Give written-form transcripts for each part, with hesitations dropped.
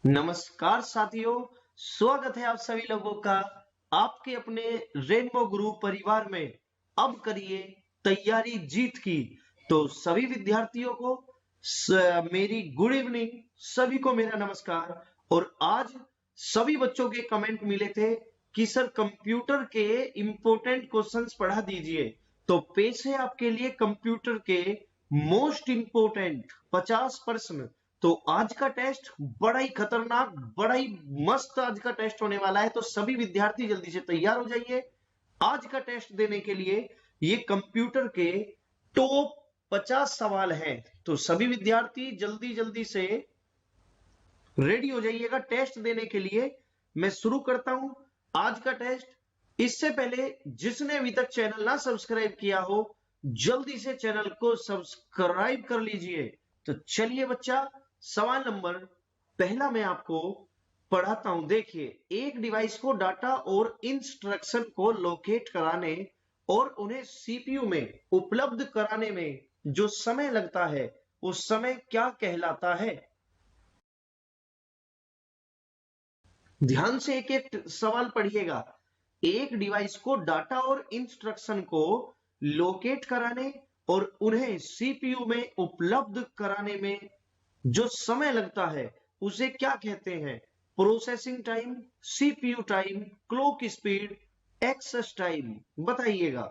नमस्कार साथियों, स्वागत है आप सभी लोगों का आपके अपने रेनबो गुरु परिवार में। अब करिए तैयारी जीत की। तो सभी विद्यार्थियों को मेरी गुड इवनिंग, सभी को मेरा नमस्कार। और आज सभी बच्चों के कमेंट मिले थे कि सर कंप्यूटर के इंपॉर्टेंट क्वेश्चंस पढ़ा दीजिए। तो पेश है आपके लिए कंप्यूटर के मोस्ट इंपोर्टेंट 50 प्रश्न। तो आज का टेस्ट बड़ा ही खतरनाक, बड़ा ही मस्त आज का टेस्ट होने वाला है। तो सभी विद्यार्थी जल्दी से तैयार हो जाइए आज का टेस्ट देने के लिए। ये कंप्यूटर के टॉप 50 सवाल हैं। तो सभी विद्यार्थी जल्दी जल्दी से रेडी हो जाइएगा टेस्ट देने के लिए। मैं शुरू करता हूं आज का टेस्ट। इससे पहले जिसने अभी तक चैनल ना सब्सक्राइब किया हो, जल्दी से चैनल को सब्सक्राइब कर लीजिए। तो चलिए बच्चा, सवाल नंबर पहला मैं आपको पढ़ाता हूं। देखिए, एक डिवाइस को डाटा और इंस्ट्रक्शन को लोकेट कराने और उन्हें सीपीयू में उपलब्ध कराने में जो समय लगता है, उस समय क्या कहलाता है? ध्यान से एक एक सवाल पढ़िएगा। एक डिवाइस को डाटा और इंस्ट्रक्शन को लोकेट कराने और उन्हें सीपीयू में उपलब्ध कराने में जो समय लगता है, उसे क्या कहते हैं? Processing time, CPU time, clock speed, access time, बताइएगा।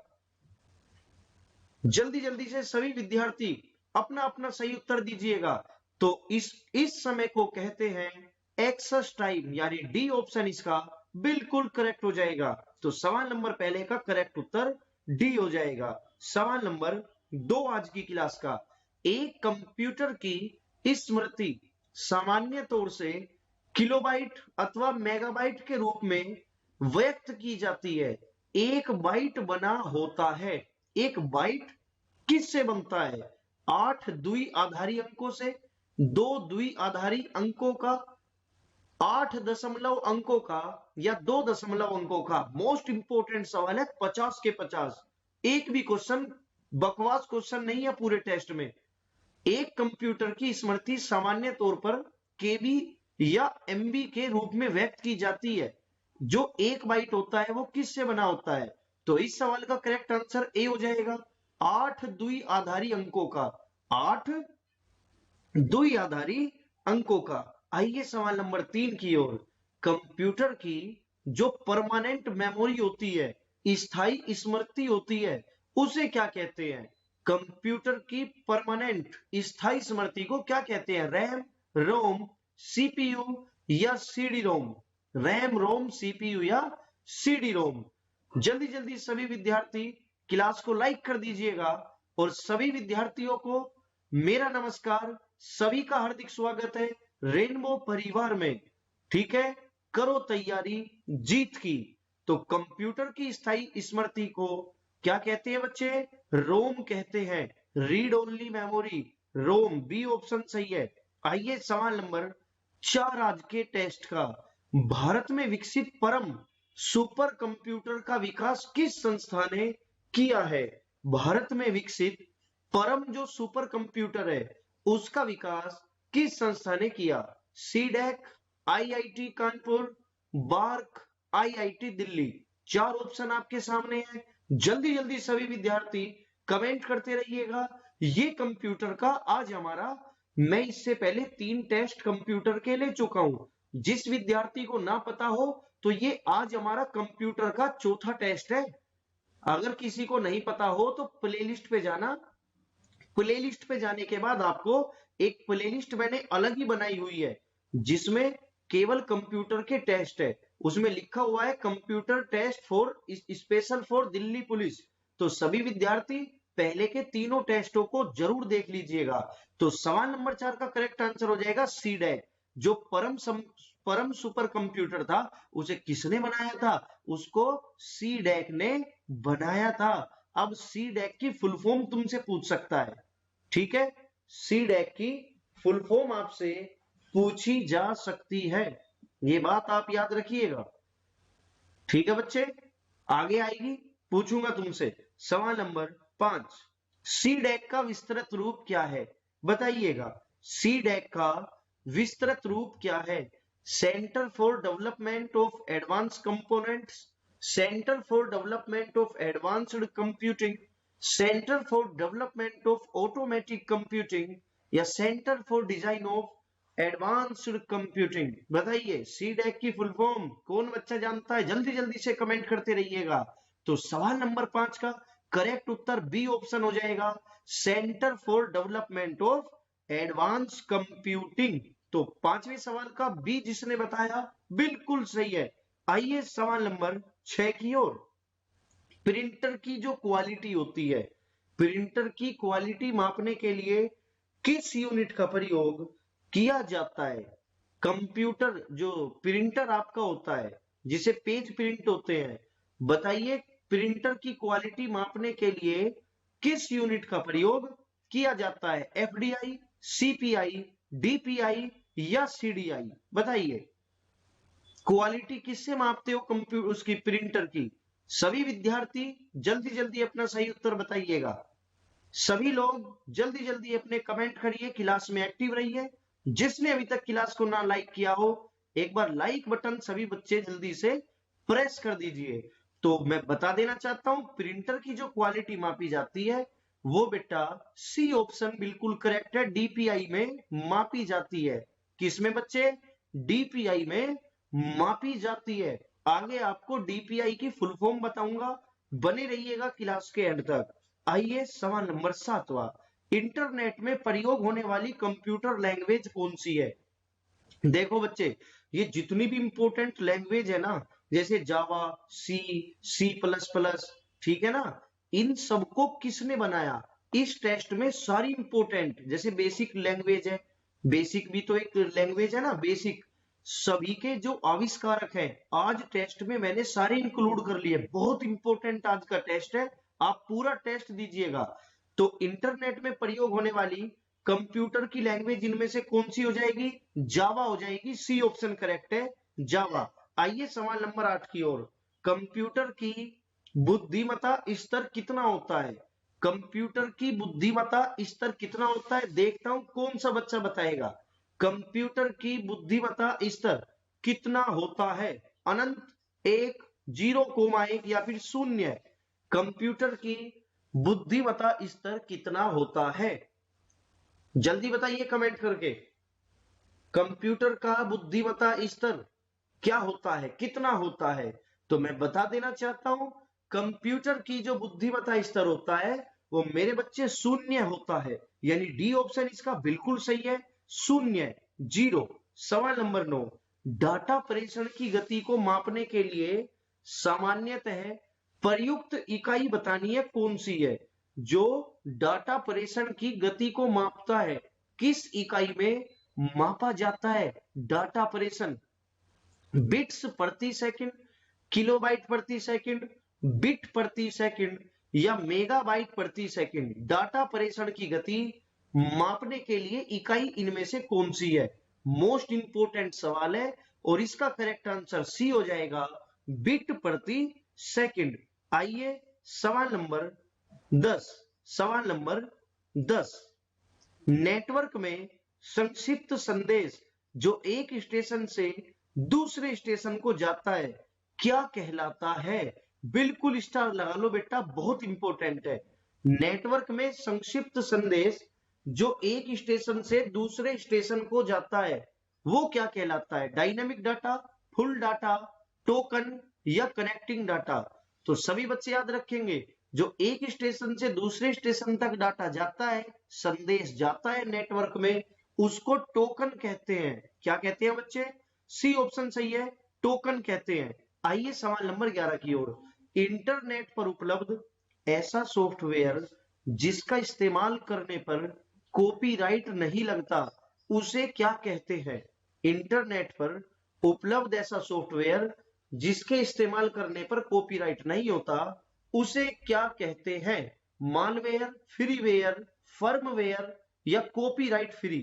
जल्दी जल्दी से सभी विद्यार्थी अपना अपना सही उत्तर दीजिएगा। तो इस समय को कहते हैं एक्सेस टाइम, यानी डी ऑप्शन इसका बिल्कुल करेक्ट हो जाएगा। तो सवाल नंबर पहले का करेक्ट उत्तर डी हो जाएगा। सवाल नंबर 2 आज की क्लास का। एक कंप्यूटर की स्मृति सामान्य तौर से किलोबाइट अथवा मेगाबाइट के रूप में व्यक्त की जाती है। एक बाइट बना होता है। एक बाइट किससे बनता है? 8 द्विआधारी अंकों से, 2 द्विआधारी अंकों का, 8 दशमलव अंकों का, या 2 दशमलव अंकों का। मोस्ट इंपोर्टेंट सवाल है, 50 के 50। एक भी क्वेश्चन बकवास क्वेश्चन नहीं है पूरे टेस्ट में। एक कंप्यूटर की स्मृति सामान्य तौर पर केबी या एमबी के रूप में व्यक्त की जाती है। जो एक बाइट होता है वो किससे बना होता है? तो इस सवाल का करेक्ट आंसर ए हो जाएगा, 8 द्विआधारी अंकों का। 8 द्विआधारी अंकों का। आइए सवाल नंबर 3 की ओर। कंप्यूटर की जो परमानेंट मेमोरी होती है, स्थायी स्मृति होती है, उसे क्या कहते हैं? कंप्यूटर की परमानेंट स्थायी स्मृति को क्या कहते हैं? रैम, रोम, सीपीयू या सीडी रोम? रैम, रोम, सीपीयू या सीडी रोम? जल्दी जल्दी सभी विद्यार्थी क्लास को लाइक कर दीजिएगा। और सभी विद्यार्थियों को मेरा नमस्कार, सभी का हार्दिक स्वागत है रेनबो परिवार में। ठीक है, करो तैयारी जीत की। तो कंप्यूटर की स्थायी स्मृति को क्या कहते हैं बच्चे? रोम कहते हैं। रीड ओनली मेमोरी, रोम, बी ऑप्शन सही है। आइए सवाल नंबर 4 आज के टेस्ट का। भारत में विकसित परम सुपर कंप्यूटर का विकास किस संस्था ने किया है? भारत में विकसित परम जो सुपर कंप्यूटर है, उसका विकास किस संस्था ने किया? CDAC, IIT Kanpur, BARC, IIT Delhi. 4 option आपके सामने है। जल्दी जल्दी सभी विद्यार्थी कमेंट करते रहिएगा। ये कंप्यूटर का आज हमारा, मैं इससे पहले 3 टेस्ट कंप्यूटर के ले चुका हूं। जिस विद्यार्थी को ना पता हो, तो ये आज हमारा कंप्यूटर का चौथा टेस्ट है। अगर किसी को नहीं पता हो तो प्लेलिस्ट पे जाना। प्लेलिस्ट पे जाने के बाद आपको एक प्लेलिस्ट मैंने अलग ही बनाई हुई है, जिसमें केवल कंप्यूटर के टेस्ट है। उसमें लिखा हुआ है computer test for special for Delhi police. तो सभी विद्यार्थी पहले के तीनों टेस्टों को जरूर देख लीजिएगा। तो सवाल नंबर 4 का करेक्ट आंसर हो जाएगा सीडेक। जो परम सुपर कंप्यूटर था, उसे किसने बनाया था? उसको सीडेक ने बनाया था। अब सीडेक की फुल फॉर्म तुमसे पूछ सकता है। ठीक है, सीडेक की फुल फॉर्म आपसे पूछी जा सकती है, ये बात आप याद रखिएगा। ठीक है बच्चे, आगे आएगी, पूछूंगा तुमसे। सवाल नंबर 5, सीडेक का विस्तृत रूप क्या है? बताइएगा, सीडेक का विस्तृत रूप क्या है? Centre for development of advance components, centre for development of advanced computing, centre for development of automatic computing, या centre for design of advanced computing? बताइए सीडेक की फुल फॉर्म कौन बच्चा जानता है? जल्दी जल्दी से कमेंट करते रहिएगा। तो सवाल नंबर 5 का करेक्ट उत्तर बी ऑप्शन हो जाएगा, centre for development of advance computing. तो पांचवें सवाल का बी जिसने बताया बिल्कुल सही है। आइए सवाल नंबर 6 की ओर। प्रिंटर की जो क्वालिटी होती है, प्रिंटर की क्वालिटी मापने के लिए किस यूनिट का प्रयोग किया जाता है? कंप्यूटर जो प्रिंटर आपका होता है जिसे पेज प्रिंट होते हैं, बताइए प्रिंटर की क्वालिटी मापने के लिए किस यूनिट का प्रयोग किया जाता है? एफडीआई, सीपीआई, डीपीआई या सीडीआई? बताइए क्वालिटी किससे मापते हो कंप्यूटर उसकी प्रिंटर की? सभी विद्यार्थी जल्दी जल्दी अपना सही उत्तर बताइएगा। सभी लोग जल्दी जल्दी अपने कमेंट करिए, क्लास में एक्टिव रहिए। जिसने अभी तक क्लास को ना लाइक किया हो, एक बार लाइक बटन सभी बच्चे जल्दी से प्रेस कर दीजिए। तो मैं बता देना चाहता हूं प्रिंटर की जो क्वालिटी मापी जाती है वो बेटा सी ऑप्शन बिल्कुल करेक्ट है, डीपीआई में मापी जाती है। किसमें बच्चे? डीपीआई में मापी जाती है। आगे आपको डीपीआई की फुल फॉर्म बताऊंगा, बने रहिएगा क्लास के एंड तक। आइए सवाल नंबर 7वां, इंटरनेट में प्रयोग होने वाली कंप्यूटर लैंग्वेज कौन सी है? देखो बच्चे ये जितनी भी इंपॉर्टेंट लैंग्वेज है ना, जैसे जावा, सी, सी प्लस प्लस, ठीक है ना, इन सबको किसने बनाया? इस टेस्ट में सारी इंपॉर्टेंट, जैसे बेसिक लैंग्वेज है, बेसिक भी तो एक लैंग्वेज है ना, बेसिक सभी के जो आविष्कारक हैं आज टेस्ट में मैंने सारे इंक्लूड कर लिए। बहुत इंपॉर्टेंट आज का टेस्ट है, आप पूरा टेस्ट दीजिएगा। तो इंटरनेट में प्रयोग होने वाली कंप्यूटर की लैंग्वेज इनमें से कौन सी हो जाएगी? जावा हो जाएगी, सी ऑप्शन करेक्ट है, जावा। आइए सवाल नंबर 8 की ओर। कंप्यूटर की बुद्धिमत्ता स्तर कितना होता है? कंप्यूटर की बुद्धिमत्ता स्तर कितना होता है? देखता हूं कौन सा बच्चा बताएगा। कंप्यूटर की बुद्धिमत्ता स्तर कितना होता है? अनंत, 1, 0,1 या फिर 0? कंप्यूटर की बुद्धिमत्ता स्तर कितना होता है? जल्दी बताइए कमेंट करके। कंप्यूटर का बुद्धिमत्ता स्तर क्या होता है, कितना होता है? तो मैं बता देना चाहता हूं कंप्यूटर की जो बुद्धिमत्ता स्तर होता है वो मेरे बच्चे 0 होता है, यानी डी ऑप्शन इसका बिल्कुल सही है, 0, 0। सवाल नंबर 9, डाटा प्रेषण की गति को मापने के लिए सामान्यतः प्रयुक्त इकाई बतानी है कौन सी है? जो डाटा प्रेषण की गति को मापता है, किस इकाई में मापा जाता है डाटा प्रेषण? बिट्स प्रति सेकंड, किलोबाइट प्रति सेकंड, बिट प्रति सेकंड या मेगाबाइट प्रति सेकंड? डाटा प्रेषण की गति मापने के लिए इकाई इनमें से कौन सी है? मोस्ट इंपोर्टेंट सवाल है और इसका करेक्ट आंसर सी हो जाएगा, बिट प्रति सेकंड। आइए सवाल नंबर 10, सवाल नंबर 10, नेटवर्क में संक्षिप्त संदेश जो एक स्टेशन से दूसरे स्टेशन को जाता है क्या कहलाता है? बिल्कुल स्टार लगा लो बेटा, बहुत इंपॉर्टेंट है। नेटवर्क में संक्षिप्त संदेश जो एक स्टेशन से दूसरे स्टेशन को जाता है वो क्या कहलाता है? Dynamic data, full data, token या कनेक्टिंग डाटा? तो सभी बच्चे याद रखेंगे जो एक स्टेशन से दूसरे स्टेशन तक डाटा जाता है, संदेश जाता है नेटवर्क में, उसको टोकन कहते हैं। क्या कहते हैं बच्चे? सी ऑप्शन सही है, टोकन कहते हैं। आइए सवाल नंबर 11 की ओर। इंटरनेट पर उपलब्ध ऐसा सॉफ्टवेयर जिसका इस्तेमाल करने पर कॉपीराइट नहीं लगता उसे क्या कहते हैं? इंटरनेट पर उपलब्ध ऐसा सॉफ्टवेयर जिसके इस्तेमाल करने पर कॉपीराइट नहीं होता उसे क्या कहते हैं? मालवेयर, फ्रीवेयर, फर्मवेयर या कॉपीराइट फ्री?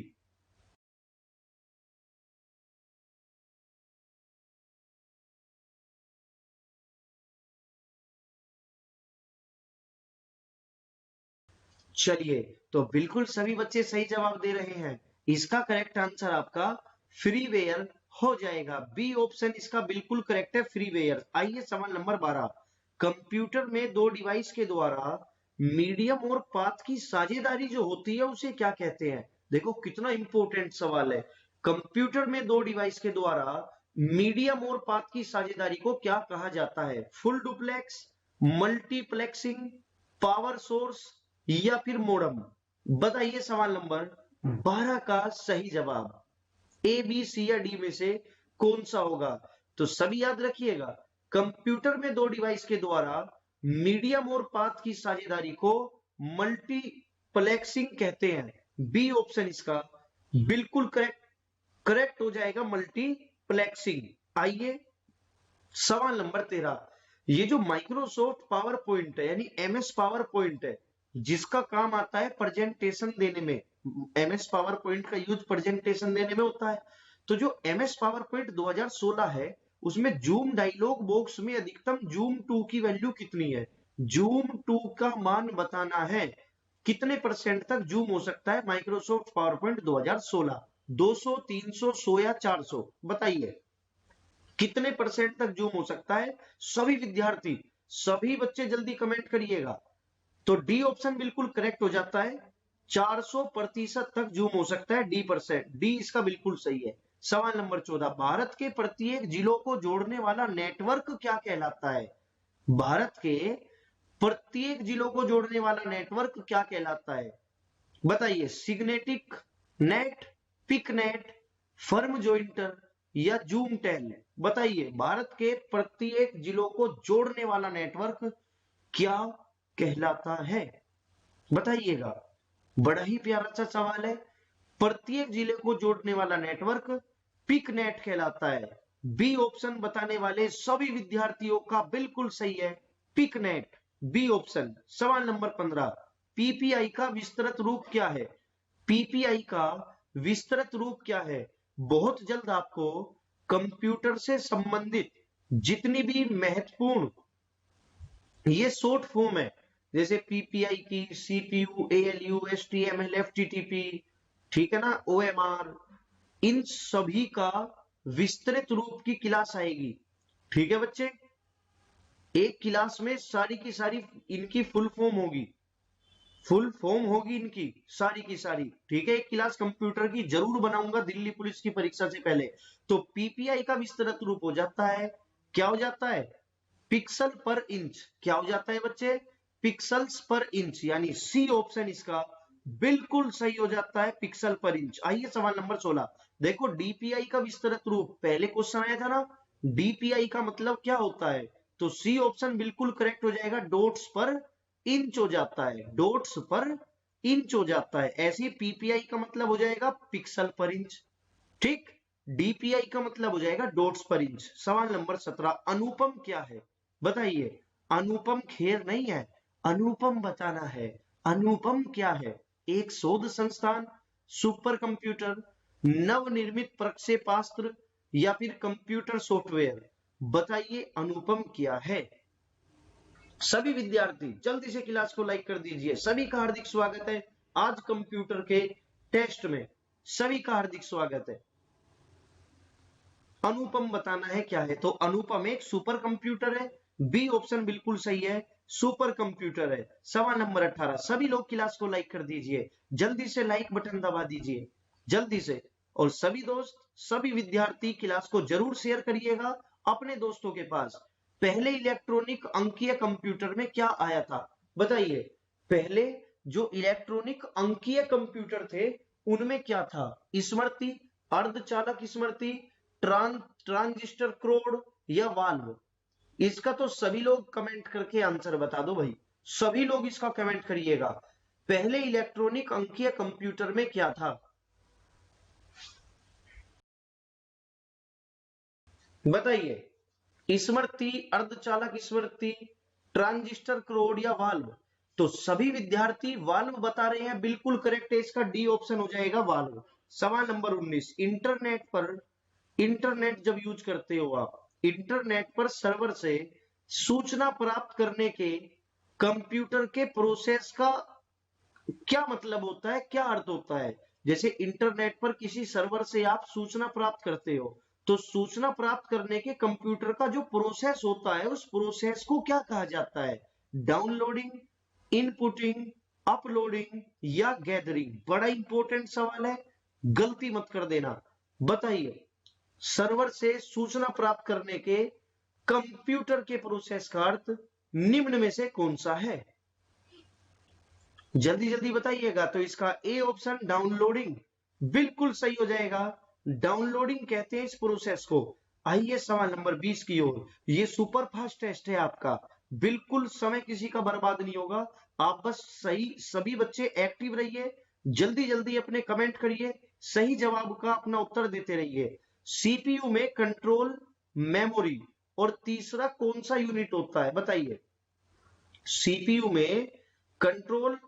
चलिए तो बिल्कुल सभी बच्चे सही जवाब दे रहे हैं। इसका करेक्ट आंसर आपका फ्रीवेयर हो जाएगा। बी ऑप्शन इसका बिल्कुल करेक्ट है, फ्रीवेयर। आइए सवाल नंबर 12। कंप्यूटर में दो डिवाइस के द्वारा मीडियम और पाथ की साझेदारी जो होती है उसे क्या कहते हैं? देखो कितना इंपॉर्टेंट सवाल है। कंप्यूटर में दो डिवाइस के द्वारा मीडियम और पाथ की साझेदारी को क्या कहा जाता है? Full duplex, multiplexing, power source या फिर मोडम? बताइए सवाल नंबर 12 का सही जवाब ए, बी, सी या डी में से कौन सा होगा? तो सभी याद रखिएगा, कंप्यूटर में दो डिवाइस के द्वारा मीडियम और पाथ की साझेदारी को मल्टीप्लेक्सिंग कहते हैं। बी ऑप्शन इसका बिल्कुल करेक्ट हो जाएगा, मल्टीप्लेक्सिंग। आइए सवाल नंबर 13। ये जो माइक्रोसॉफ्ट पावर पॉइंट है यानी एमएस पावर पॉइंट है, जिसका काम आता है प्रेजेंटेशन देने में, एमएस पावर पॉइंट का यूज प्रेजेंटेशन देने में होता है। तो जो एमएस पावर पॉइंट 2016 है उसमें जूम डायलॉग बॉक्स में अधिकतम जूम 2 की वैल्यू कितनी है? जूम 2 का मान बताना है। कितने परसेंट तक जूम हो सकता है माइक्रोसॉफ्ट पावर पॉइंट 2016? 200, 300, 100 या 400? बताइए कितने परसेंट तक जूम हो सकता है? सभी विद्यार्थी, सभी बच्चे जल्दी कमेंट करिएगा। तो डी ऑप्शन बिल्कुल करेक्ट हो जाता है, 400% तक जूम हो सकता है। डी परसेंट, डी इसका बिल्कुल सही है। सवाल नंबर 14। भारत के प्रत्येक जिलों को जोड़ने वाला नेटवर्क क्या कहलाता है? भारत के प्रत्येक जिलों को जोड़ने वाला नेटवर्क क्या कहलाता है? बताइए, signetic net, pick net, firm jointer या जूम टेल? बताइए भारत के प्रत्येक जिलों को जोड़ने वाला नेटवर्क क्या कहलाता है? बताइएगा, बड़ा ही प्यारा सा सवाल है। प्रत्येक जिले को जोड़ने वाला नेटवर्क पिक नेट कहलाता है। बी ऑप्शन बताने वाले सभी विद्यार्थियों का बिल्कुल सही है, पिक नेट, बी ऑप्शन। सवाल नंबर 15। पीपीआई का विस्तृत रूप क्या है? पीपीआई का विस्तृत रूप क्या है? बहुत जल्द आपको कंप्यूटर से संबंधित जितनी भी महत्वपूर्ण ये शॉर्ट फॉर्म है, जैसे पीपीआई की, सीपीयू, एएलयू, एसटीएमएल, एफटीटीपी, ठीक है ना, ओएमआर, इन सभी का विस्तृत रूप की क्लास आएगी। ठीक है बच्चे, एक क्लास में सारी की सारी इनकी फुल फॉर्म होगी, फुल फॉर्म होगी इनकी सारी की सारी। ठीक है, एक क्लास कंप्यूटर की जरूर बनाऊंगा दिल्ली पुलिस की परीक्षा से पहले। तो पीपीआई का विस्तृत रूप हो जाता है, क्या हो जाता है? पिक्सल पर इंच। क्या हो जाता है बच्चे? पिक्सल्स पर इंच, यानी सी ऑप्शन इसका बिल्कुल सही हो जाता है, पिक्सल पर इंच। आइए सवाल नंबर 16। देखो डीपीआई का विस्तृत रूप पहले क्वेश्चन आया था ना, डीपीआई का मतलब क्या होता है? तो सी ऑप्शन बिल्कुल करेक्ट हो जाएगा, डॉट्स पर इंच हो जाता है, डॉट्स पर इंच हो जाता है। ऐसे पीपीआई का मतलब हो जाएगा पिक्सल पर इंच। ठीक, डीपीआई का मतलब हो जाएगा डॉट्स पर इंच। सवाल नंबर 17। अनुपम क्या है? बताइए, अनुपम खेर नहीं है, अनुपम बताना है। अनुपम क्या है? एक शोध संस्थान, सुपर कंप्यूटर, नवनिर्मित प्रक्षेपास्त्र या फिर कंप्यूटर सॉफ्टवेयर? बताइए अनुपम क्या है? सभी विद्यार्थी जल्दी से क्लास को लाइक कर दीजिए। सभी का हार्दिक स्वागत है आज कंप्यूटर के टेस्ट में, सभी का हार्दिक स्वागत है। अनुपम बताना है क्या है? तो अनुपम एक सुपर कंप्यूटर है, बी ऑप्शन बिल्कुल सही है, सुपर कंप्यूटर है। सवाल नंबर 18। सभी लोग क्लास को लाइक कर दीजिए, जल्दी से लाइक बटन दबा दीजिए जल्दी से। और सभी दोस्त, सभी विद्यार्थी क्लास को जरूर शेयर करिएगा अपने दोस्तों के पास। पहले इलेक्ट्रॉनिक अंकीय कंप्यूटर में क्या आया था? बताइए, पहले जो इलेक्ट्रॉनिक अंकीय कंप्यूटर थे उनमें क्या था? स्मृति, अर्धचालक स्मृति, ट्रांजिस्टर कोड या वाल्व? इसका तो सभी लोग कमेंट करके आंसर बता दो भाई, सभी लोग इसका कमेंट करिएगा। पहले इलेक्ट्रॉनिक अंकीय कंप्यूटर में क्या था? बताइए, स्मृति, अर्धचालक स्मृति, ट्रांजिस्टर कोड या वाल्व? तो सभी विद्यार्थी वाल्व बता रहे हैं, बिल्कुल करेक्ट है इसका, डी ऑप्शन हो जाएगा वाल्व। सवाल नंबर 19। इंटरनेट जब यूज करते हो आप, इंटरनेट पर सर्वर से सूचना प्राप्त करने के कंप्यूटर के प्रोसेस का क्या मतलब होता है, क्या अर्थ होता है? जैसे इंटरनेट पर किसी सर्वर से आप सूचना प्राप्त करते हो तो सूचना प्राप्त करने के कंप्यूटर का जो प्रोसेस होता है उस प्रोसेस को क्या कहा जाता है? डाउनलोडिंग, इनपुटिंग, अपलोडिंग या गैदरिंग? बड़ा इंपॉर्टेंट सवाल है, गलती मत कर देना। बताइए, सर्वर से सूचना प्राप्त करने के कंप्यूटर के प्रोसेस का अर्थ निम्न में से कौन सा है? जल्दी जल्दी बताइएगा। तो इसका ए ऑप्शन डाउनलोडिंग बिल्कुल सही हो जाएगा। डाउनलोडिंग कहते हैं इस प्रोसेस को। आइए सवाल नंबर 20 की ओर। ये सुपर फास्ट टेस्ट है आपका, बिल्कुल समय किसी का बर्बाद नहीं होगा। आप बस सही, सभी बच्चे एक्टिव रहिए, जल्दी जल्दी अपने कमेंट करिए, सही जवाब का अपना उत्तर देते रहिए। सीपीयू में कंट्रोल, मेमोरी और तीसरा कौन सा यूनिट होता है? बताइए। सीपीयू में कंट्रोल,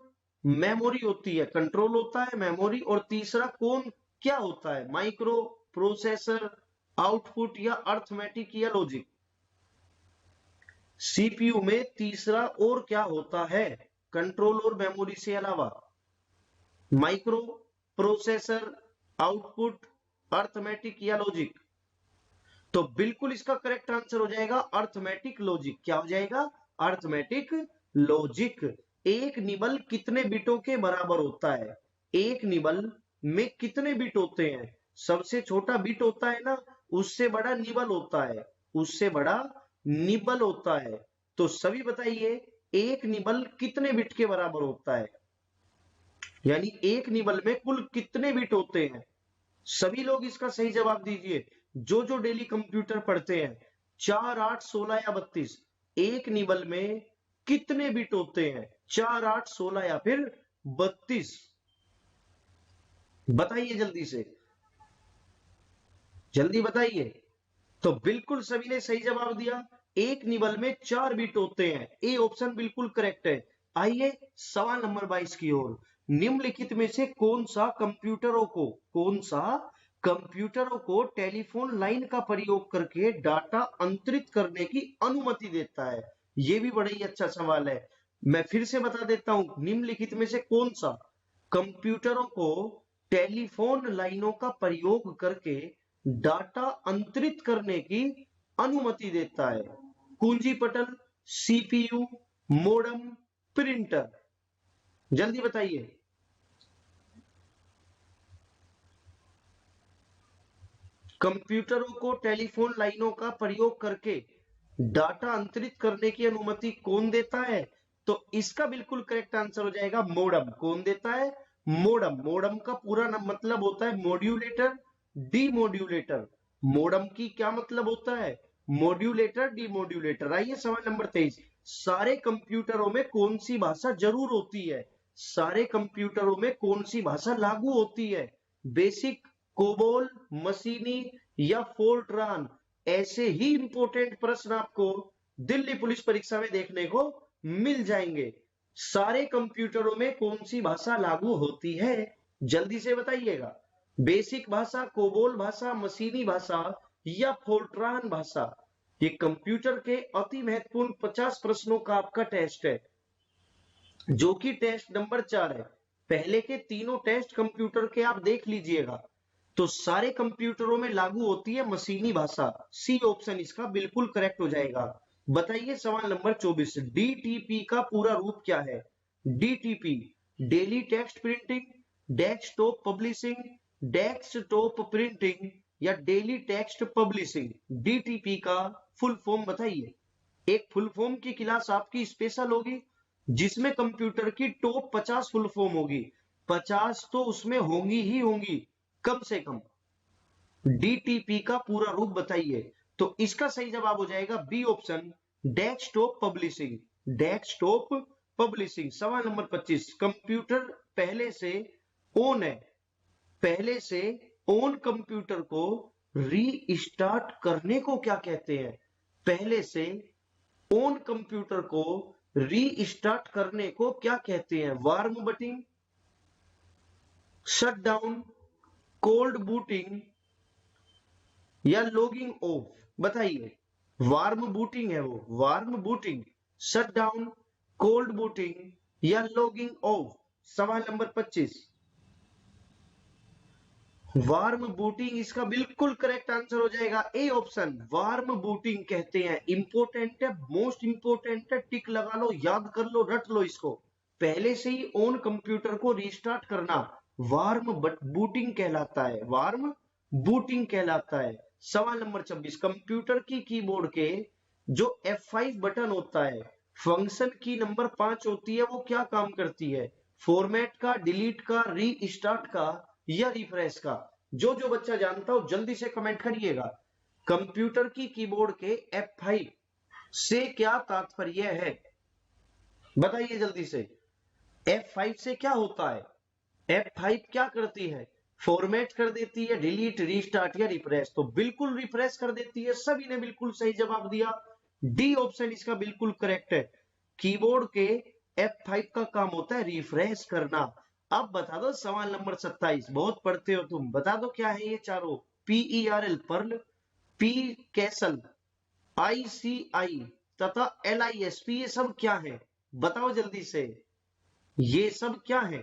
मेमोरी होती है, कंट्रोल होता है, मेमोरी, और तीसरा कौन क्या होता है? माइक्रो प्रोसेसर, आउटपुट या अर्थमेटिक या लॉजिक? सीपीयू में तीसरा और क्या होता है कंट्रोल और मेमोरी से अलावा? माइक्रो प्रोसेसर, आउटपुट, अर्थमेटिक या लॉजिक? तो बिल्कुल इसका करेक्ट आंसर हो जाएगा अर्थमेटिक लॉजिक। क्या हो जाएगा? Arithmetic logic. एक निबल कितने बिटों के बराबर होता है? एक निबल में कितने बिट होते हैं? सबसे छोटा बिट होता है ना, उससे बड़ा निबल होता है, उससे बड़ा निबल होता है। तो सभी बताइए, एक निबल कितने बिट के बराबर होता है? यानी एक निबल में कुल कितने बिट होते हैं? सभी लोग इसका सही जवाब दीजिए, जो जो डेली कंप्यूटर पढ़ते हैं। 4, 8, 16 या 32? एक निबल में कितने बिट होते हैं? 4, 8, 16 या फिर 32? बताइए जल्दी से, जल्दी बताइए। तो बिल्कुल सभी ने सही जवाब दिया, एक निबल में 4 बिट होते हैं। ए ऑप्शन बिल्कुल करेक्ट है। आइए सवाल नंबर 22 की ओर। निम्नलिखित में से कौन सा कंप्यूटरों को टेलीफोन लाइन का प्रयोग करके डाटा अंतरित करने की अनुमति देता है? यह भी बड़ा ही अच्छा सवाल है। मैं फिर से बता देता हूं, निम्नलिखित में से कौन सा कंप्यूटरों को टेलीफोन लाइनों का प्रयोग करके डाटा अंतरित करने की अनुमति देता है? कुंजी पटल, सीपीयू, मोडम, प्रिंटर? जल्दी बताइए। कंप्यूटरों को टेलीफोन लाइनों का प्रयोग करके डाटा अंतरित करने की अनुमति कौन देता है? तो इसका बिल्कुल करेक्ट आंसर हो जाएगा मोडम। कौन देता है? मोडम। मोडम का पूरा नाम मतलब होता है मॉड्यूलेटर, डीमॉड्यूलेटर। मोडम की क्या मतलब होता है? Modulator, demodulator. आइए सवाल नंबर 23। सारे कंप्यूटरों में कौन सी भाषा जरूर होती है? सारे कंप्यूटरों में कौन सी भाषा लागू होती है? बेसिक, कोबोल, मशीनी या फोर्ट्रान? ऐसे ही इंपॉर्टेंट प्रश्न आपको दिल्ली पुलिस परीक्षा में देखने को मिल जाएंगे। सारे कंप्यूटरों में कौन सी भाषा लागू होती है? जल्दी से बताइएगा। बेसिक भाषा, कोबोल भाषा, मशीनी भाषा या फोर्ट्रान भाषा? ये कंप्यूटर के अति महत्वपूर्ण 50 प्रश्नों का आपका टेस्ट है, जो कि टेस्ट नंबर 4 है। पहले के तीनों टेस्ट कंप्यूटर के आप देख लीजिएगा। तो सारे कंप्यूटरों में लागू होती है मशीनी भाषा। सी ऑप्शन इसका बिल्कुल करेक्ट हो जाएगा। बताइए सवाल नंबर 24। डीटीपी का पूरा रूप क्या है? DTP daily text printing, desktop publishing, desktop printing या डेली टेक्स्ट पब्लिशिंग? डीटीपी का फुल फॉर्म बताइए। एक फुल फॉर्म की क्लास आपकी स्पेशल होगी, जिसमें कंप्यूटर की टॉप 50 फुल फॉर्म होगी। 50 तो उसमें होंगी ही होंगी कम से कम। डीटीपी का पूरा रूप बताइए। तो इसका सही जवाब हो जाएगा B option, desktop publishing. Desktop publishing. सवाल नंबर 25। कंप्यूटर पहले से ऑन है, पहले से ऑन कंप्यूटर को रीस्टार्ट करने को क्या कहते हैं? पहले से ऑन कंप्यूटर को रीस्टार्ट करने को क्या कहते हैं? Warm booting, shut down, cold booting या लॉगिंग ऑफ? बताइए। वार्म बूटिंग है वो, warm booting, shut down, cold booting या लॉगिंग ऑफ? सवाल नंबर 25। वार्म बूटिंग इसका बिल्कुल करेक्ट आंसर हो जाएगा ए ऑप्शन। वार्म बूटिंग कहते हैं, इंपोर्टेंट है, मोस्ट इंपोर्टेंट है, टिक लगा लो, याद कर लो, रट लो इसको। पहले से ही ऑन कंप्यूटर को रीस्टार्ट करना वार्म बूटिंग कहलाता है, वार्म बूटिंग कहलाता है। सवाल नंबर 26, कंप्यूटर की कीबोर्ड के जो F5 बटन होता है, फंक्शन की नंबर 5 होती है, वो क्या काम करती है? फॉर्मेट का, डिलीट का, रीस्टार्ट का या रिफ्रेश का? जो जो बच्चा जानता हो जल्दी से कमेंट करिएगा। कंप्यूटर की कीबोर्ड के F5 से क्या तात्पर्य है? बताइए जल्दी से। F5 से क्या होता है? F5 क्या करती है? फॉर्मेट कर देती है, डिलीट, रीस्टार्ट या रिफ्रेश? तो बिल्कुल रिफ्रेश कर देती है। सभी ने बिल्कुल सही जवाब दिया, डी ऑप्शन इसका बिल्कुल करेक्ट है। कीबोर्ड के F5 का काम होता है रिफ्रेश करना। अब बता दो सवाल नंबर 27, बहुत पढ़ते हो तुम, बता दो क्या है ये चारों? PERL पर्ल, P कैसल, ICI तथा LISP, ये सब क्या है? बताओ जल्दी से, ये सब क्या है?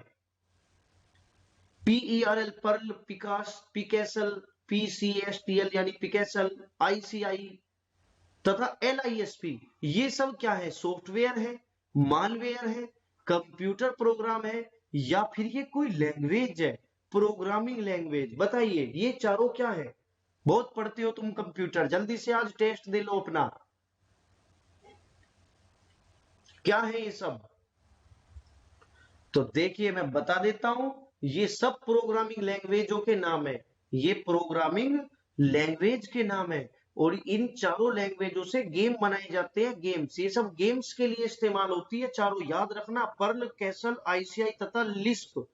PERL पर्ल, पिकास, पिकेसल, PCSTL यानी पिकेसल, ICI तथा LISP, ये सब क्या है? सॉफ्टवेयर है, मालवेयर है, कंप्यूटर प्रोग्राम है या फिर ये कोई लैंग्वेज है, प्रोग्रामिंग लैंग्वेज? बताइए ये चारों क्या है? बहुत पढ़ते हो तुम कंप्यूटर, जल्दी से आज टेस्ट दे लो अपना। क्या है ये सब? तो देखिए मैं बता देता हूं, ये सब प्रोग्रामिंग लैंग्वेजों के नाम है, ये प्रोग्रामिंग लैंग्वेज के नाम है। और इन चारों लैंग्वेजों से गेम बनाए जाते हैं, गेम्स, ये सब गेम्स के लिए इस्तेमाल होती है चारों, याद रखना। पर्ल, कैसल, आईसीआई तथा लिस्प,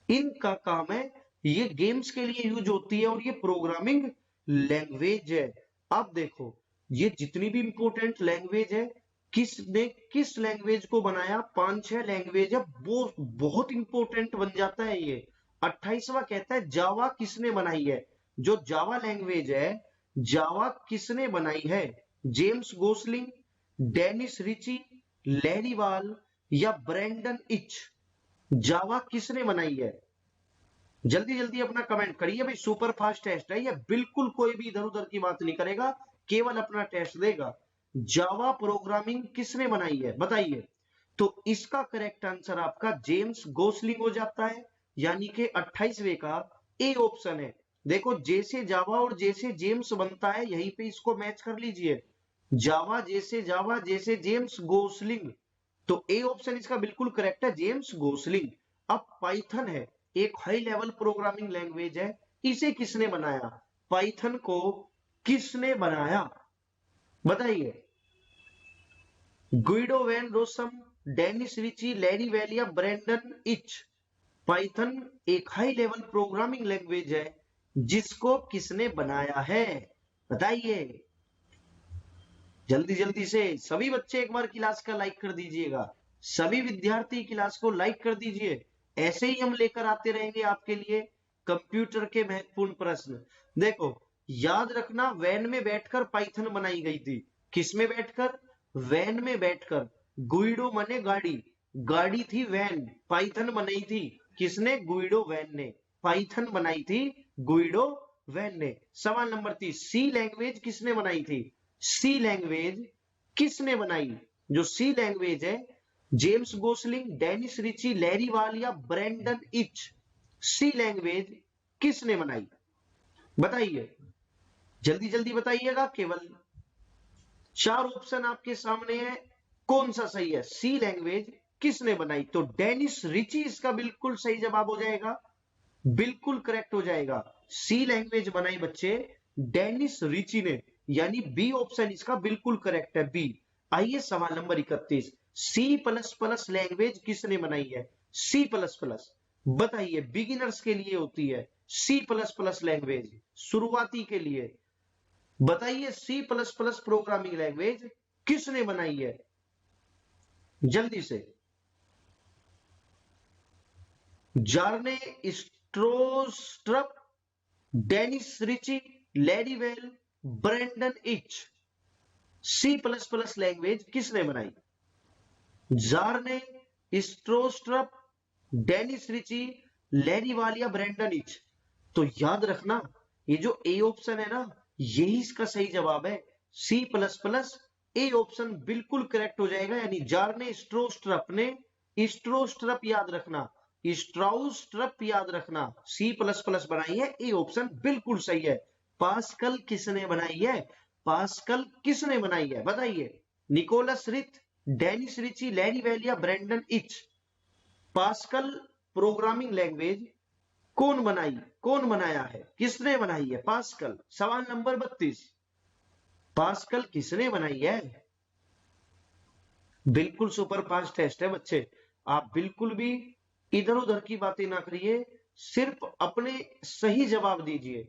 इनका काम है, ये गेम्स के लिए यूज होती है और ये प्रोग्रामिंग लैंग्वेज है। अब देखो, ये जितनी भी इंपोर्टेंट लैंग्वेज है, किसने किस लैंग्वेज को बनाया? 5-6 लैंग्वेज है, वो बहुत इंपोर्टेंट बन जाता है ये। 28वां कहता है जावा किसने बनाई है? जो जावा लैंग्वेज है, जावा किसने बनाई है? जेम्स गोसलिंग, डेनिस रिची, लैरीवाल या ब्रेंडन इच? जावा किसने बनाई है? जल्दी जल्दी अपना कमेंट करिए भाई, सुपर फास्ट टेस्ट है ये, बिल्कुल कोई भी इधर उधर की बात नहीं करेगा, केवल अपना टेस्ट देगा। जावा प्रोग्रामिंग किसने बनाई है? बताइए। तो इसका करेक्ट आंसर आपका जेम्स गोसलिंग हो जाता है, यानी कि 28वें का ए ऑप्शन है। देखो, जैसे जावा और जैसे जेम्स बनता है, यहीं पे इसको मैच कर लीजिए। जावा जैसे जेम्स गोसलिंग, तो ए ऑप्शन इसका बिल्कुल करेक्ट है, जेम्स गोसलिंग। अब पाइथन है, एक हाई लेवल प्रोग्रामिंग लैंग्वेज है, इसे किसने बनाया? पाइथन को किसने बनाया? बताइए। Guido van Rossum, Dennis Ritchie, Larry Wall या ब्रेंडन इच? पाइथन एक हाई लेवल प्रोग्रामिंग लैंग्वेज है, जिसको किसने बनाया है? बताइए जल्दी जल्दी से। सभी बच्चे एक बार क्लास का लाइक कर दीजिएगा, सभी विद्यार्थी क्लास को लाइक कर दीजिए। ऐसे ही हम लेकर आते रहेंगे आपके लिए कंप्यूटर के महत्वपूर्ण प्रश्न। देखो, याद रखना, वैन में बैठकर पाइथन बनाई गई थी। किस में बैठकर? वैन में बैठकर। गुइडो माने गाड़ी, गाड़ी थी वैन, पाइथन बनाई थी किसने? गुइडो वैन ने। पाइथन बनाई थी गुइडो वैन ने। सवाल नंबर 30, सी लैंग्वेज किसने बनाई थी? सी लैंग्वेज किसने बनाई? जो सी लैंग्वेज है, James Gosling, Dennis Ritchie, Larry Wall या ब्रेंडन इच? सी लैंग्वेज किसने बनाई? बताइए जल्दी जल्दी बताइएगा, केवल 4 ऑप्शन आपके सामने है, कौन सा सही है? सी लैंग्वेज किसने बनाई? तो डेनिस रिची इसका बिल्कुल सही जवाब हो जाएगा, बिल्कुल करेक्ट हो जाएगा। सी लैंग्वेज बनाई बच्चे डेनिस रिची ने, यानी बी ऑप्शन इसका बिल्कुल करेक्ट है, बी। आइए सवाल नंबर 31, सी प्लस प्लस लैंग्वेज किसने बनाई है? सी प्लस प्लस, बताइए, बिगिनर्स के लिए होती है सी प्लस प्लस लैंग्वेज, शुरुआती के लिए। बताइए C plus plus programming language किसने बनाई है? जल्दी से। Bjarne Stroustrup, Dennis Ritchie, Larry Wall, Brendan Eich? C plus plus language किसने बनाई? Bjarne Stroustrup, Dennis Ritchie, Larry Wall या ब्रेंडन इच? तो याद रखना ये जो ए ऑप्शन है ना, यही इसका सही जवाब है। C plus plus A option बिल्कुल करेक्ट हो जाएगा। यानी जार्ने स्ट्रोस्ट्रप ने, स्ट्रोस्ट्रप याद रखना, स्ट्राउस्ट्रप याद रखना, सी प्लस प्लस बनाई है, ए ऑप्शन बिल्कुल सही है। पास्कल किसने बनाई है? पास्कल किसने बनाई है बताइए? Niklaus Wirth, Dennis Ritchie, Larry वेलिया, Brendan Eich. Pascal programming language कौन बनाई, कौन बनाया है, किसने बनाई है पास्कल? सवाल नंबर 32, पास्कल किसने बनाई है? बिल्कुल सुपर फास्ट टेस्ट है बच्चे, आप बिल्कुल भी इधर उधर की बातें ना करिए, सिर्फ अपने सही जवाब दीजिए।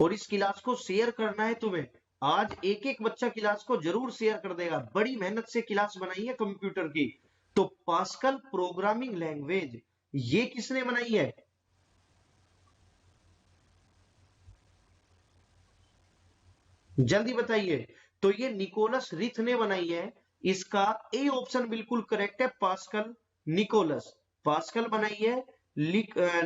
और इस क्लास को शेयर करना है तुम्हें। आज एक एक बच्चा क्लास को जरूर शेयर कर देगा। बड़ी मेहनत से क्लास बनाई है कंप्यूटर की। तो पास्कल प्रोग्रामिंग लैंग्वेज ये किसने बनाई है? जल्दी बताइए। तो ये निकोलस रिथ ने बनाई है। इसका ए ऑप्शन बिल्कुल करेक्ट है, पास्कल निकोलस। पास्कल बनाई है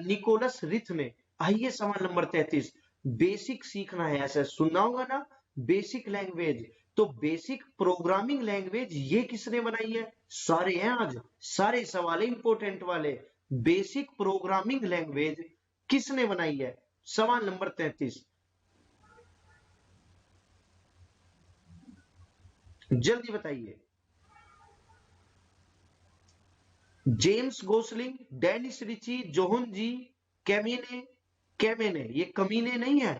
निकोलस रिथ ने। आइए सवाल नंबर 33, बेसिक सीखना है, ऐसा सुनना होगा ना, बेसिक लैंग्वेज। तो बेसिक प्रोग्रामिंग लैंग्वेज ये किसने बनाई है? सारे हैं आज, सारे सवाल इंपोर्टेंट वाले। बेसिक प्रोग्रामिंग लैंग्वेज किसने बनाई है? सवाल नंबर 33, जल्दी बताइए। James Gosling, Dennis Ritchie, John G, Kemeny, Kemeny, ये कमीने नहीं है,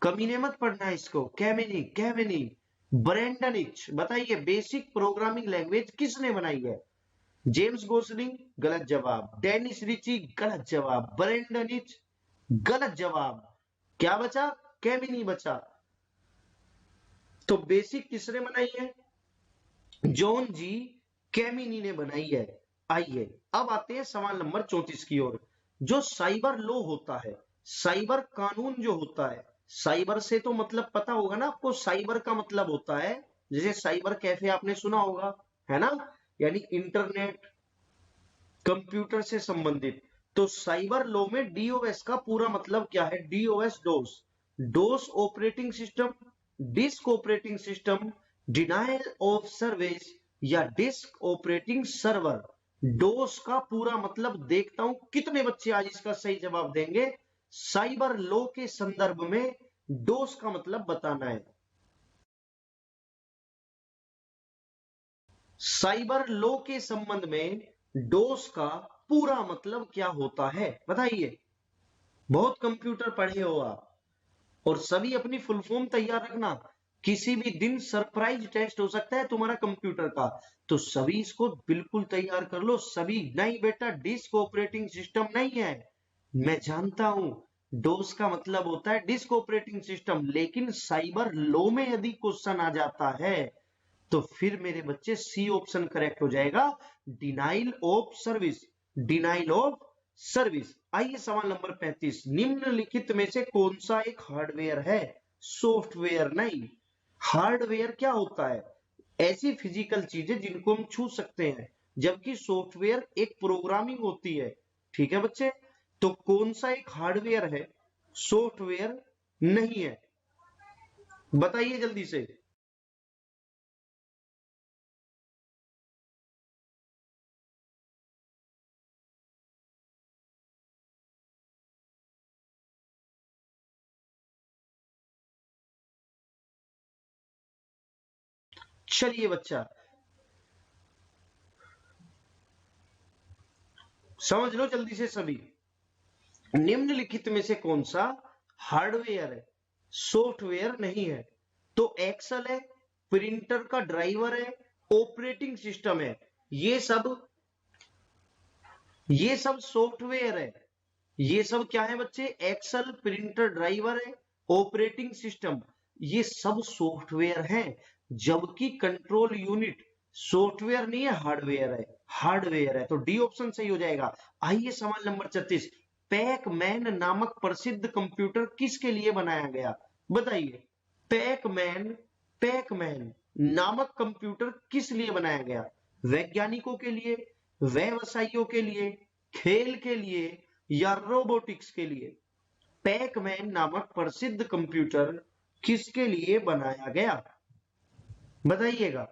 कमीने मत पढ़ना है इसको, कैमिनी, कैमिनी, ब्रेंडनिच। बताइए बेसिक प्रोग्रामिंग लैंग्वेज किसने बनाई है? जेम्स गोसलिंग गलत जवाब, डेनिस रिची गलत जवाब, ब्रेंडनिच गलत जवाब। क्या बचा? कैमिनी बचा। तो बेसिक किसने बनाई है? जॉन जी कैमिनी ने बनाई है। आइए अब आते हैं सवाल नंबर 34 की ओर। जो साइबर लॉ होता है, साइबर कानून जो होता है, साइबर से तो मतलब पता होगा ना आपको, साइबर का मतलब होता है जैसे साइबर कैफे आपने सुना होगा, है ना, यानी इंटरनेट कंप्यूटर से संबंधित। तो साइबर लॉ में डीओएस का पूरा मतलब क्या है? DOS dose, dose operating system, disk operating system, denial of service या डिस्क ऑपरेटिंग सर्वर। डोस का पूरा मतलब देखता हूं कितने बच्चे आज इसका सही जवाब देंगे। साइबर लॉ के संदर्भ में डोस का मतलब बताना है। साइबर लॉ के संबंध में डोस का पूरा मतलब क्या होता है बताइए? बहुत कंप्यूटर पढ़े हो आप, और सभी अपनी फुल फॉर्म तैयार रखना। किसी भी दिन सरप्राइज टेस्ट हो सकता है तुम्हारा कंप्यूटर का, तो सभी इसको बिल्कुल तैयार कर लो। सभी नहीं बेटा, डिस्क ऑपरेटिंग सिस्टम नहीं है, मैं जानता हूं डोस का मतलब होता है डिस्क ऑपरेटिंग सिस्टम, लेकिन साइबर लॉ में यदि क्वेश्चन आ जाता है तो फिर मेरे बच्चे सी ऑप्शन करेक्ट हो जाएगा, denial of service, denial of service. आइए सवाल नंबर 35, निम्नलिखित में से कौन सा एक हार्डवेयर है? सॉफ्टवेयर नहीं। हार्डवेयर क्या होता है? ऐसी फिजिकल चीजें जिनको हम छू सकते हैं, जबकि सॉफ्टवेयर एक प्रोग्रामिंग होती है। ठीक है बच्चे, तो कौन सा एक हार्डवेयर है, सॉफ्टवेयर नहीं है? बताइए जल्दी से। चलिए बच्चा समझ लो जल्दी से सभी, निम्नलिखित में से कौन सा हार्डवेयर है, सॉफ्टवेयर नहीं है? तो एक्सेल है, प्रिंटर का ड्राइवर है, ऑपरेटिंग सिस्टम है, ये सब, ये सब सॉफ्टवेयर है। ये सब क्या है बच्चे? एक्सेल, प्रिंटर ड्राइवर है, ऑपरेटिंग सिस्टम, ये सब सॉफ्टवेयर है। जबकि कंट्रोल यूनिट सॉफ्टवेयर नहीं है, हार्डवेयर है, हार्डवेयर है। तो डी ऑप्शन सही हो जाएगा। आइए सवाल नंबर 36, पैकमैन नामक प्रसिद्ध कंप्यूटर किसके लिए बनाया गया बताइए? पैकमैन, पैकमैन नामक कंप्यूटर किस लिए बनाया गया? वैज्ञानिकों के लिए, व्यवसायियों के लिए, खेल के लिए, या रोबोटिक्स के लिए? पैकमैन नामक प्रसिद्ध कंप्यूटर किसके लिए बनाया गया? बताइएगा।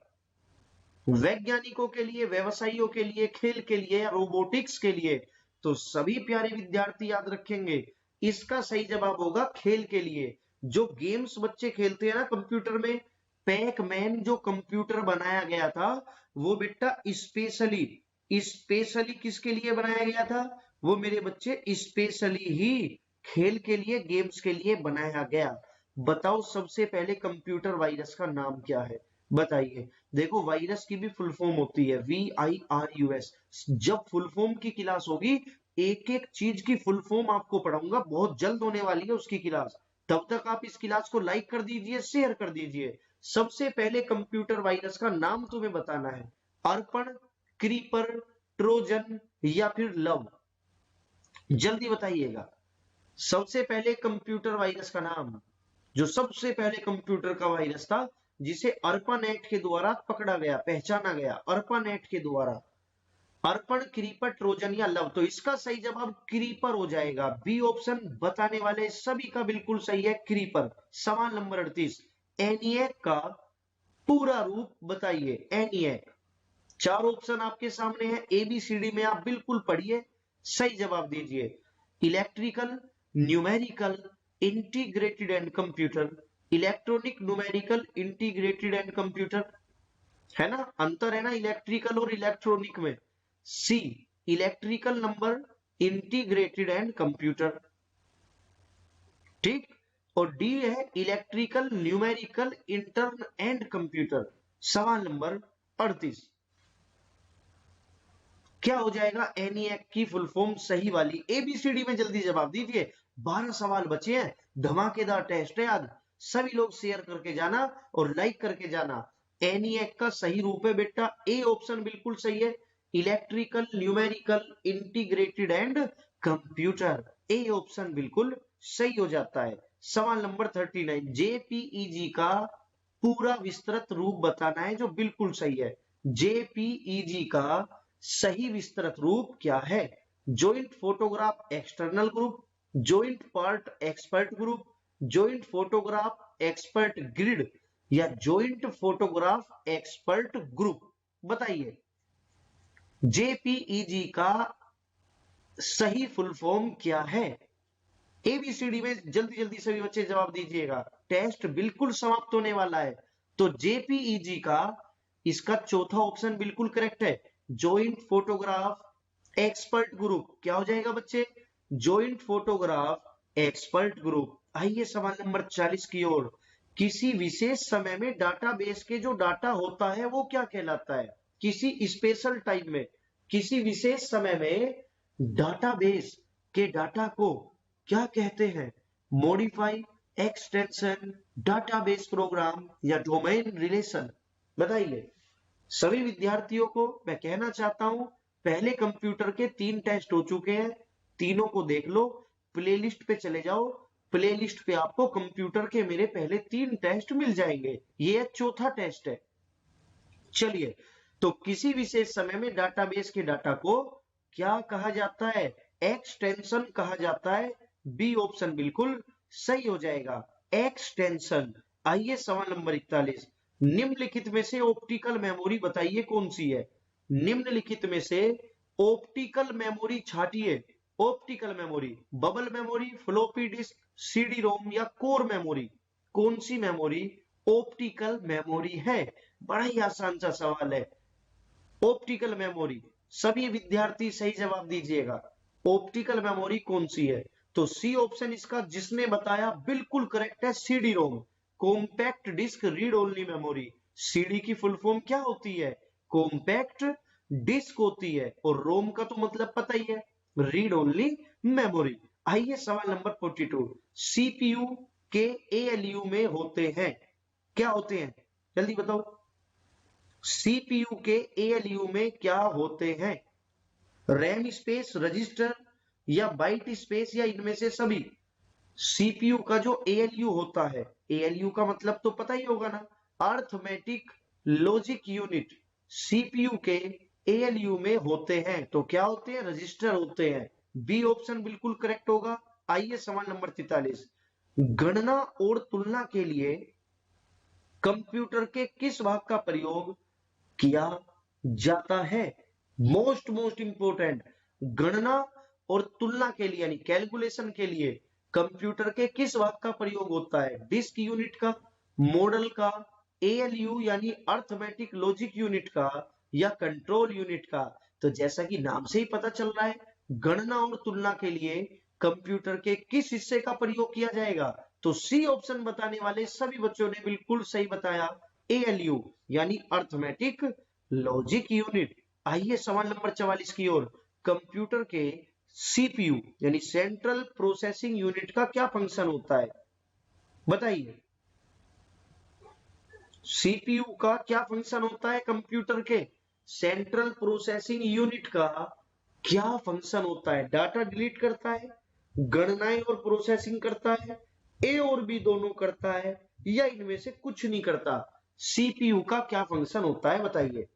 वैज्ञानिकों के लिए, व्यवसायियों के लिए, खेल के लिए या रोबोटिक्स के लिए? तो सभी प्यारे विद्यार्थी याद रखेंगे, इसका सही जवाब होगा खेल के लिए। जो गेम्स बच्चे खेलते हैं ना कंप्यूटर में, पैकमैन जो कंप्यूटर बनाया गया था वो बेटा स्पेशली स्पेशली किसके लिए बनाया गया था? वो मेरे बच्चे स्पेशली ही खेल के लिए, गेम्स के लिए बनाया गया। बताओ सबसे पहले कंप्यूटर वायरस का नाम क्या है? बताइए। देखो वायरस की भी फुल फॉर्म होती है VIRUS। जब फुल फॉर्म की क्लास होगी, एक एक चीज की फुल फॉर्म आपको पढ़ाऊंगा, बहुत जल्द होने वाली है उसकी क्लास। तब तक आप इस क्लास को लाइक कर दीजिए, शेयर कर दीजिए। सबसे पहले कंप्यूटर वायरस का नाम तुम्हें बताना है। अर्पण, क्रीपर, ट्रोजन या फिर लव? जल्दी बताइएगा। सबसे पहले कंप्यूटर वायरस का नाम, जो सबसे पहले कंप्यूटर का वायरस था जिसे अर्पानेट के द्वारा पकड़ा गया, पहचाना गया, अर्पानेट के द्वारा। अर्पण, क्रीपर, ट्रोजन या लव? तो इसका सही जवाब क्रीपर हो जाएगा। बी ऑप्शन बताने वाले सभी का बिल्कुल सही है, क्रीपर। सवाल नंबर 38, एनिएक का पूरा रूप बताइए। एनिएक, चार ऑप्शन आपके सामने है, ABCD में आप बिल्कुल पढ़िए, सही जवाब दीजिए। Electrical, numerical, integrated and computer. Electronic, numerical, integrated and computer, है ना, अंतर है ना इलेक्ट्रिकल और इलेक्ट्रॉनिक में। C, electrical number, integrated and computer, ठीक। और डी है electrical, numerical, intern and computer. सवाल नंबर 38, क्या हो जाएगा एनईएक की फुल फॉर्म सही वाली? ABCD में जल्दी जवाब दीजिए, 12 सवाल बचे हैं, धमाकेदार टेस्ट है आज। सभी लोग शेयर करके जाना और लाइक करके जाना। एनईएक का सही रूप है बेटा, ए ऑप्शन बिल्कुल सही है, electrical, numerical, integrated and computer. A option बिल्कुल सही हो जाता है। सवाल नंबर 39, JPEG का पूरा विस्तृत रूप बताना है, जो बिल्कुल सही है। JPEG का सही विस्तृत रूप क्या है? Joint photograph external group, joint part expert group, joint photograph expert grid या जॉइंट फोटोग्राफ एक्सपर्ट ग्रुप? बताइए। JPEG का सही फुल फॉर्म क्या है? ABCD में जल्दी जल्दी सभी बच्चे जवाब दीजिएगा, टेस्ट बिल्कुल समाप्त होने वाला है। तो JPEG का इसका चौथा ऑप्शन बिल्कुल करेक्ट है, जॉइंट फोटोग्राफ एक्सपर्ट ग्रुप। क्या हो जाएगा बच्चे? Joint photograph expert group. आइए सवाल नंबर 40 की ओर। किसी विशेष समय में डाटाबेस के जो डाटा होता है वो क्या कहलाता है? किसी स्पेशल टाइम में, किसी विशेष समय में डाटाबेस के डाटा को क्या कहते हैं? मॉडिफाई, एक्सटेंशन, डाटाबेस प्रोग्राम या डोमेन रिलेशन? बताइए। सभी विद्यार्थियों को मैं कहना चाहता हूं, पहले कंप्यूटर के 3 टेस्ट हो चुके हैं, तीनों को देख लो, प्लेलिस्ट पे चले जाओ, प्लेलिस्ट पे आपको कंप्यूटर के मेरे पहले 3 टेस्ट मिल जाएंगे, ये चौथा टेस्ट है। चलिए, तो किसी विशेष समय में डाटाबेस के डाटा को क्या कहा जाता है? एक्सटेंशन कहा जाता है। बी ऑप्शन बिल्कुल सही हो जाएगा, एक्सटेंशन। आइए सवाल नंबर 41, निम्नलिखित में से ऑप्टिकल मेमोरी बताइए कौन सी है? निम्नलिखित में से ऑप्टिकल मेमोरी छाटिए। Optical memory, bubble memory, floppy disk, CD ROM या कोर मेमोरी? कौन सी मेमोरी ऑप्टिकल मेमोरी है? बड़ा ही आसान सा सवाल है। ऑप्टिकल मेमोरी, सभी विद्यार्थी सही जवाब दीजिएगा, ऑप्टिकल मेमोरी कौन सी है? तो सी ऑप्शन इसका जिसने बताया बिल्कुल करेक्ट है, CD ROM, compact disc read only memory. CD की फुल फॉर्म क्या होती है? कॉम्पैक्ट डिस्क होती है, और रोम का तो मतलब पता ही है, रीड ओनली मेमोरी। आइए सवाल नंबर 42, CPU के ALU में होते हैं, क्या होते हैं? जल्दी बताओ। CPU के ALU में क्या होते हैं? रैम स्पेस, रजिस्टर या बाइट स्पेस या इनमें से सभी? CPU का जो ALU होता है, ALU का मतलब तो पता ही होगा ना, अर्थमेटिक लॉजिक यूनिट। CPU के ALU में होते हैं, तो क्या होते हैं? रजिस्टर होते हैं। बी ऑप्शन बिल्कुल करेक्ट होगा। आइए सवाल नंबर 43, गणना और तुलना के लिए कंप्यूटर के किस भाग का प्रयोग किया जाता है? मोस्ट इंपोर्टेंट, गणना और तुलना के लिए यानी कैलकुलेशन के लिए कंप्यूटर के किस भाग का प्रयोग होता है? डिस्क यूनिट का, मॉडल का, एएलयू यानी अर्थमेटिक लॉजिक यूनिट का, या कंट्रोल यूनिट का? तो जैसा कि नाम से ही पता चल रहा है, गणना और तुलना के लिए कंप्यूटर के किस हिस्से का प्रयोग किया जाएगा? तो सी ऑप्शन बताने वाले सभी बच्चों ने बिल्कुल सही बताया, एएलयू यानी अर्थमेटिक लॉजिक यूनिट। आइए सवाल नंबर 44 की ओर, कंप्यूटर के सीपीयू यानी सेंट्रल प्रोसेसिंग यूनिट का क्या फंक्शन होता है? बताइए, सीपीयू का क्या फंक्शन होता है? कंप्यूटर के सेंट्रल प्रोसेसिंग यूनिट का क्या फंक्शन होता है? डाटा डिलीट करता है, गणनाएं और प्रोसेसिंग करता है, ए और बी दोनों करता है, या इनमें से कुछ नहीं करता? सीपीयू का क्या फंक्शन होता है बताइए।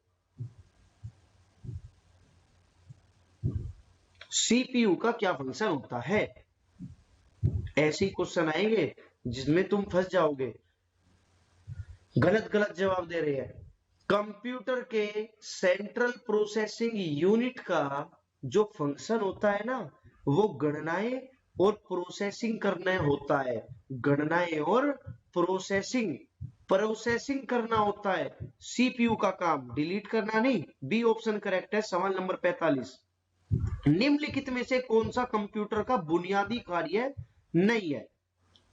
सीपीयू का क्या फंक्शन होता है? ऐसे ही क्वेश्चन आएंगे जिसमें तुम फंस जाओगे, गलत गलत जवाब दे रहे हैं। कंप्यूटर के सेंट्रल प्रोसेसिंग यूनिट का जो फंक्शन होता है ना, वो गणनाएं और प्रोसेसिंग करना होता है। गणनाएं और प्रोसेसिंग प्रोसेसिंग करना होता है सीपीयू का काम, डिलीट करना नहीं। बी ऑप्शन करेक्ट है। सवाल नंबर 45, निम्नलिखित में से कौन सा कंप्यूटर का बुनियादी कार्य नहीं है?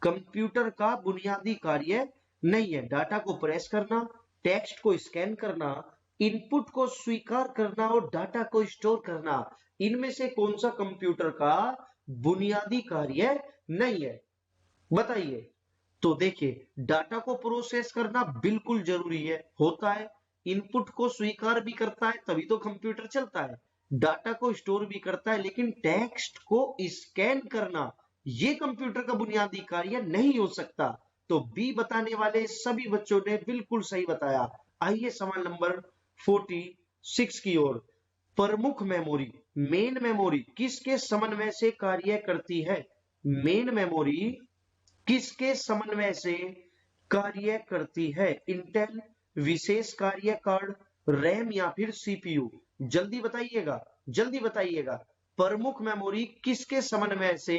कंप्यूटर का बुनियादी कार्य नहीं है। डाटा को प्रेस करना, टेक्स्ट को स्कैन करना, इनपुट को स्वीकार करना और डाटा को स्टोर करना, इनमें से कौन सा कंप्यूटर का बुनियादी कार्य नहीं है? बताइए। तो देखिए, डाटा को प्रोसेस करना बिल्कुल जरूरी है, होता है। इनपुट को स्वीकार भी करता है तभी तो कंप्यूटर चलता है। डाटा को स्टोर भी करता है, लेकिन टेक्स्ट को स्कैन करना ये कंप्यूटर का बुनियादी कार्य नहीं हो सकता। तो बी बताने वाले सभी बच्चों ने बिल्कुल सही बताया। आइए सवाल नंबर 46 की ओर, प्रमुख मेमोरी मेन मेमोरी किसके समन्वय से कार्य करती है? मेन मेमोरी किसके समन्वय से कार्य करती है? इंटेल, विशेष कार्य कार्ड, रैम या फिर सीपीयू? जल्दी बताइएगा, जल्दी बताइएगा। प्रमुख मेमोरी किसके समन्वय से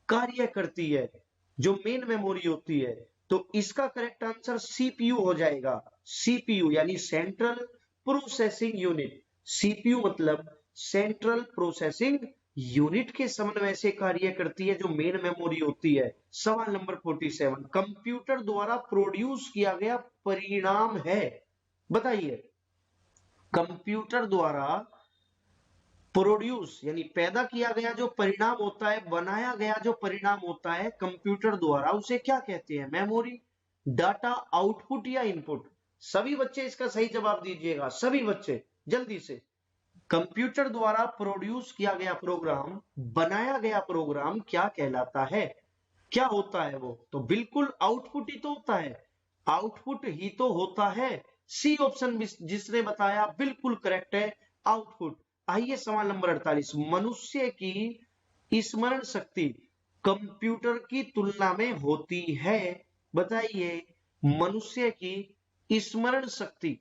कार्य करती है? जो मेन मेमोरी होती है। तो इसका करेक्ट आंसर सीपीयू हो जाएगा। सीपीयू यानी सेंट्रल प्रोसेसिंग यूनिट। सीपीयू मतलब सेंट्रल प्रोसेसिंग यूनिट के समन्वय से कार्य करती है जो मेन मेमोरी होती है। सवाल नंबर 47, कंप्यूटर द्वारा प्रोड्यूस किया गया परिणाम है? बताइए, कंप्यूटर द्वारा प्रोड्यूस यानी पैदा किया गया जो परिणाम होता है, बनाया गया जो परिणाम होता है कंप्यूटर द्वारा, उसे क्या कहते हैं? मेमोरी, डाटा, आउटपुट या इनपुट? सभी बच्चे इसका सही जवाब दीजिएगा, सभी बच्चे जल्दी से। कंप्यूटर द्वारा प्रोड्यूस किया गया प्रोग्राम, बनाया गया प्रोग्राम क्या कहलाता है? क्या होता है वो? तो बिल्कुल आउटपुट ही तो होता है, आउटपुट ही तो होता है। सी ऑप्शन जिसने बताया बिल्कुल करेक्ट है, आउटपुट। आइए सवाल नंबर 48, मनुष्य की स्मरण शक्ति कंप्यूटर की तुलना में होती है? बताइए, मनुष्य की स्मरण शक्ति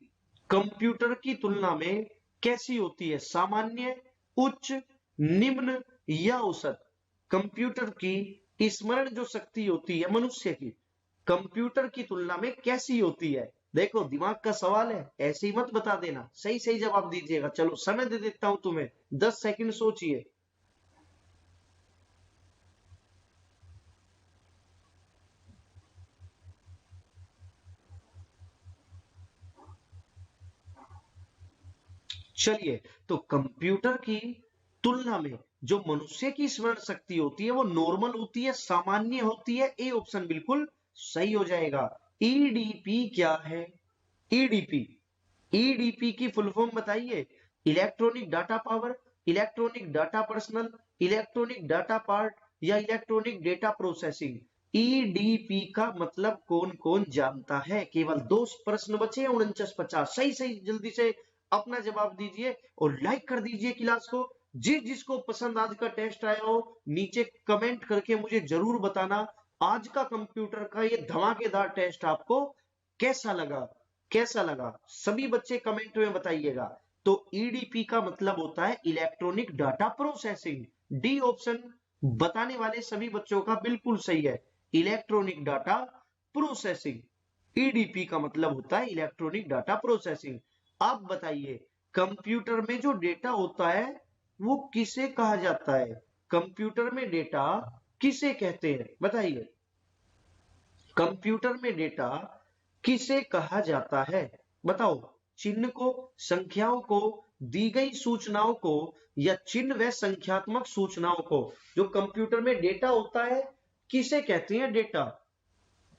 कंप्यूटर की तुलना में कैसी होती है? सामान्य, उच्च, निम्न या औसत? कंप्यूटर की स्मरण जो शक्ति होती है मनुष्य की, कंप्यूटर की तुलना में कैसी होती है? देखो, दिमाग का सवाल है, ऐसे ही मत बता देना, सही सही जवाब दीजिएगा। चलो समय दे देता हूं तुम्हें, 10 सेकंड सोचिए। चलिए, तो कंप्यूटर की तुलना में जो मनुष्य की स्मरण शक्ति होती है वो नॉर्मल होती है, सामान्य होती है। ए ऑप्शन बिल्कुल सही हो जाएगा। ईडीपी क्या है? ईडीपी, ईडीपी की फुल फॉर्म बताइए। Electronic data power, electronic data personal, electronic data part या इलेक्ट्रॉनिक डेटा प्रोसेसिंग? ईडीपी का मतलब कौन कौन जानता है? केवल 2 प्रश्न बचे, 49-50। सही सही जल्दी से अपना जवाब दीजिए और लाइक कर दीजिए क्लास को, जिसको पसंद आज का टेस्ट आया हो नीचे कमेंट करके मुझे जरूर बताना आज का कंप्यूटर का ये धमाकेदार टेस्ट आपको कैसा लगा। कैसा लगा सभी बच्चे कमेंट में बताइएगा। तो ईडीपी का मतलब होता है electronic data processing. D option बताने वाले सभी बच्चों का बिल्कुल सही है, इलेक्ट्रॉनिक डाटा प्रोसेसिंग। ईडीपी का मतलब होता है इलेक्ट्रॉनिक डाटा प्रोसेसिंग। आप बताइए कंप्यूटर में जो डेटा होता है वो किसे कहा जाता है? कंप्यूटर में डेटा किसे कहते हैं बताइए? कंप्यूटर में डेटा किसे कहा जाता है बताओ? चिन्ह को, संख्याओं को, दी गई सूचनाओं को या चिन्ह व संख्यात्मक सूचनाओं को? जो कंप्यूटर में डेटा होता है किसे कहते हैं डेटा?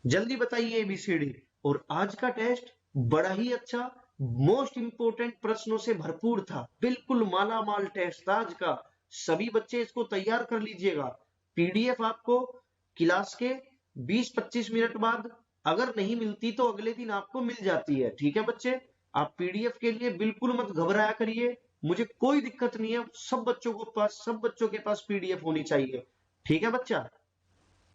जल्दी बताइए एबीसीडी। और आज का टेस्ट बड़ा ही अच्छा मोस्ट इंपोर्टेंट प्रश्नों से भरपूर था, बिल्कुल माला माल टेस्ट था आज का। सभी बच्चे इसको तैयार कर लीजिएगा। पीडीएफ आपको क्लास के 20-25 मिनट बाद अगर नहीं मिलती तो अगले दिन आपको मिल जाती है। ठीक है बच्चे, आप पीडीएफ के लिए बिल्कुल मत घबराया करिए, मुझे कोई दिक्कत नहीं है। सब बच्चों के पास पीडीएफ होनी चाहिए। ठीक है बच्चा,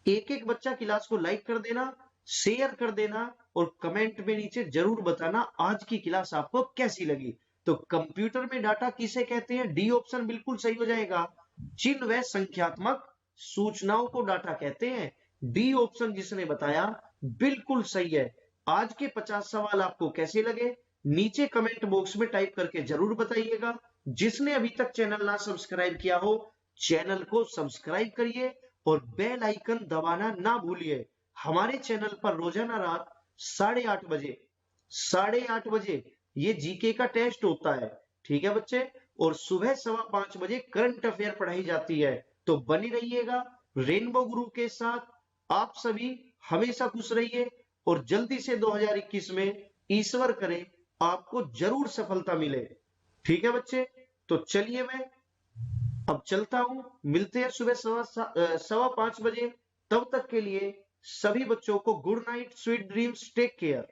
एक एक बच्चा क्लास को लाइक कर देना, शेयर कर देना और कमेंट में नीचे जरूर बताना आज की क्लास आपको कैसी लगी। तो कंप्यूटर में डाटा किसे कहते हैं? डी ऑप्शन बिल्कुल सही हो जाएगा। चिन्ह व संख्यात्मक सूचनाओं को डाटा कहते हैं। डी ऑप्शन जिसने बताया बिल्कुल सही है। आज के 50 सवाल आपको कैसे लगे नीचे कमेंट बॉक्स में टाइप करके जरूर बताइएगा। जिसने अभी तक चैनल ना सब्सक्राइब किया हो चैनल को सब्सक्राइब करिए और बेल आइकन दबाना ना भूलिए। हमारे चैनल पर रोजाना रात 8:30 बजे ये जीके का टेस्ट होता है। ठीक है बच्चे, और सुबह 5:15 बजे करंट अफेयर पढ़ाई जाती है। तो बनी रहिएगा रेनबो गुरु के साथ। आप सभी हमेशा खुश रहिए और जल्दी से 2021 में ईश्वर करे आपको जरूर सफलता मिले। ठीक है बच्चे, तो चलिए मैं अब चलता हूं, मिलते हैं सुबह 5:15 बजे। तब तक के लिए सभी बच्चों को good night, sweet dreams, take care.